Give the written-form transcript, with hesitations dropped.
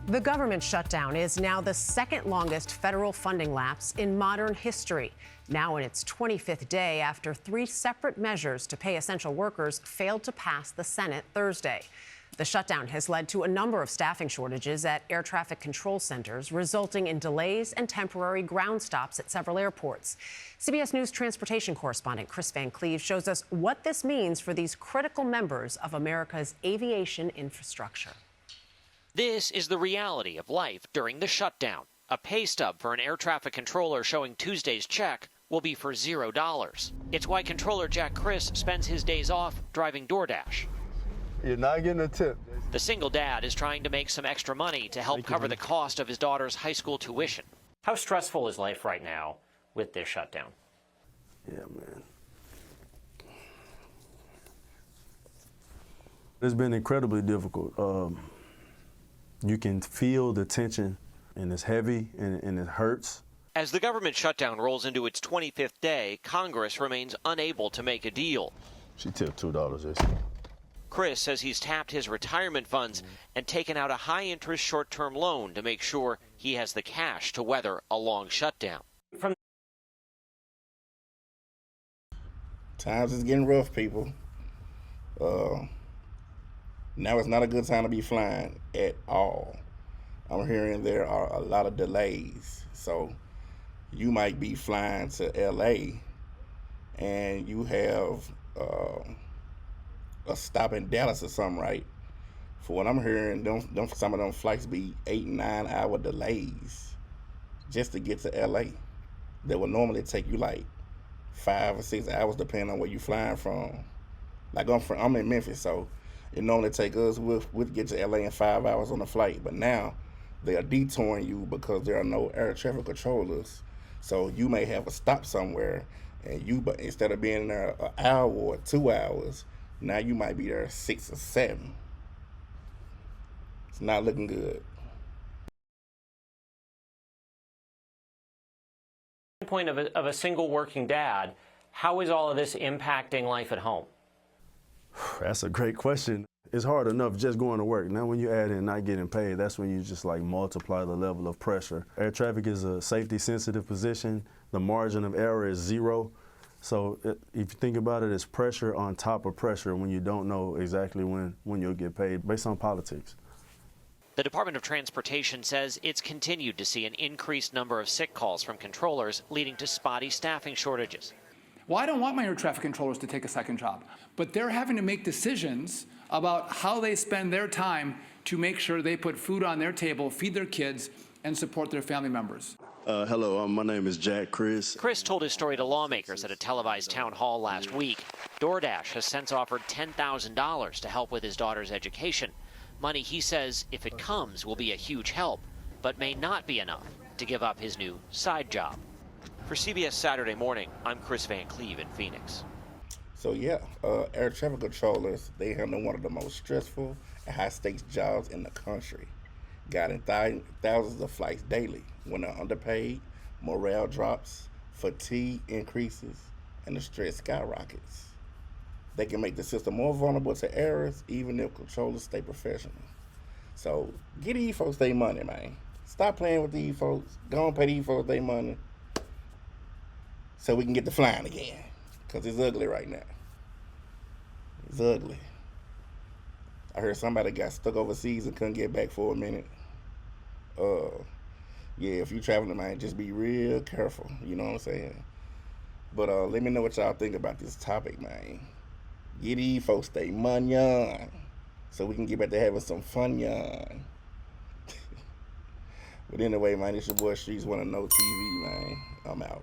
The government shutdown is now the second longest federal funding lapse in modern history. Now in its 25th day after three separate measures to pay essential workers failed to pass the Senate Thursday. The shutdown has led to a number of staffing shortages at air traffic control centers, resulting in delays and temporary ground stops at several airports. CBS News transportation correspondent Chris Van Cleve shows us what this means for these critical members of America's aviation infrastructure. This is the reality of life during the shutdown. A pay stub for an air traffic controller showing Tuesday's check will be for $0. It's why controller Jack Chris spends his days off driving DoorDash. You're not getting a tip. The single dad is trying to make some extra money to help cover the cost of his daughter's high school tuition. How stressful is life right now with this shutdown? Yeah, man. It's been incredibly difficult. You can feel the tension, and it's heavy, and it hurts. As the government shutdown rolls into its 25th day, Congress remains unable to make a deal. She tipped $2 this. Chris says he's tapped his retirement funds and taken out a high-interest short-term loan to make sure he has the cash to weather a long shutdown. Times is getting rough, people. Now it's not a good time to be flying at all. I'm hearing there are a lot of delays. So you might be flying to LA and you have a stop in Dallas or something, right? For what I'm hearing, some of them flights be 8 and 9 hour delays just to get to LA. That would normally take you like 5 or 6 hours depending on where you're flying from. Like I'm in Memphis, so it normally take us, we'll get to LA in 5 hours on the flight, but now they are detouring you because there are no air traffic controllers. So you may have a stop somewhere, and but instead of being there an hour or 2 hours, now you might be there 6 or 7. It's not looking good. Point of a single working dad, how is all of this impacting life at home? That's a great question. It's hard enough just going to work. Now when you add in not getting paid, that's when you just like multiply the level of pressure. Air traffic is a safety sensitive position. The margin of error is 0. So if you think about it, it's pressure on top of pressure when you don't know exactly when you'll get paid based on politics. The Department of Transportation says it's continued to see an increased number of sick calls from controllers, leading to spotty staffing shortages. Well, I don't want my air traffic controllers to take a second job, but they're having to make decisions about how they spend their time to make sure they put food on their table, feed their kids, and support their family members. Hello, my name is Jack Chris. Chris told his story to lawmakers at a televised town hall last week. DoorDash has since offered $10,000 to help with his daughter's education. Money he says, if it comes, will be a huge help, but may not be enough to give up his new side job. For CBS Saturday Morning, I'm Chris Van Cleve in Phoenix. So yeah, air traffic controllers, they handle one of the most stressful and high-stakes jobs in the country. Guiding thousands of flights daily. When they're underpaid, morale drops, fatigue increases, and the stress skyrockets. They can make the system more vulnerable to errors, even if controllers stay professional. So get these folks their money, man. Stop playing with these folks. Go and pay these folks their money so we can get to flying again, because it's ugly right now. It's ugly. I heard somebody got stuck overseas and couldn't get back for a minute. Yeah, if you're traveling, man, just be real careful, you know what I'm saying? But let me know what y'all think about this topic, man. Get these folks their money on, so we can get back to having some fun, on. But anyway, man, it's your boy Streets Wanna Know TV, man. I'm out.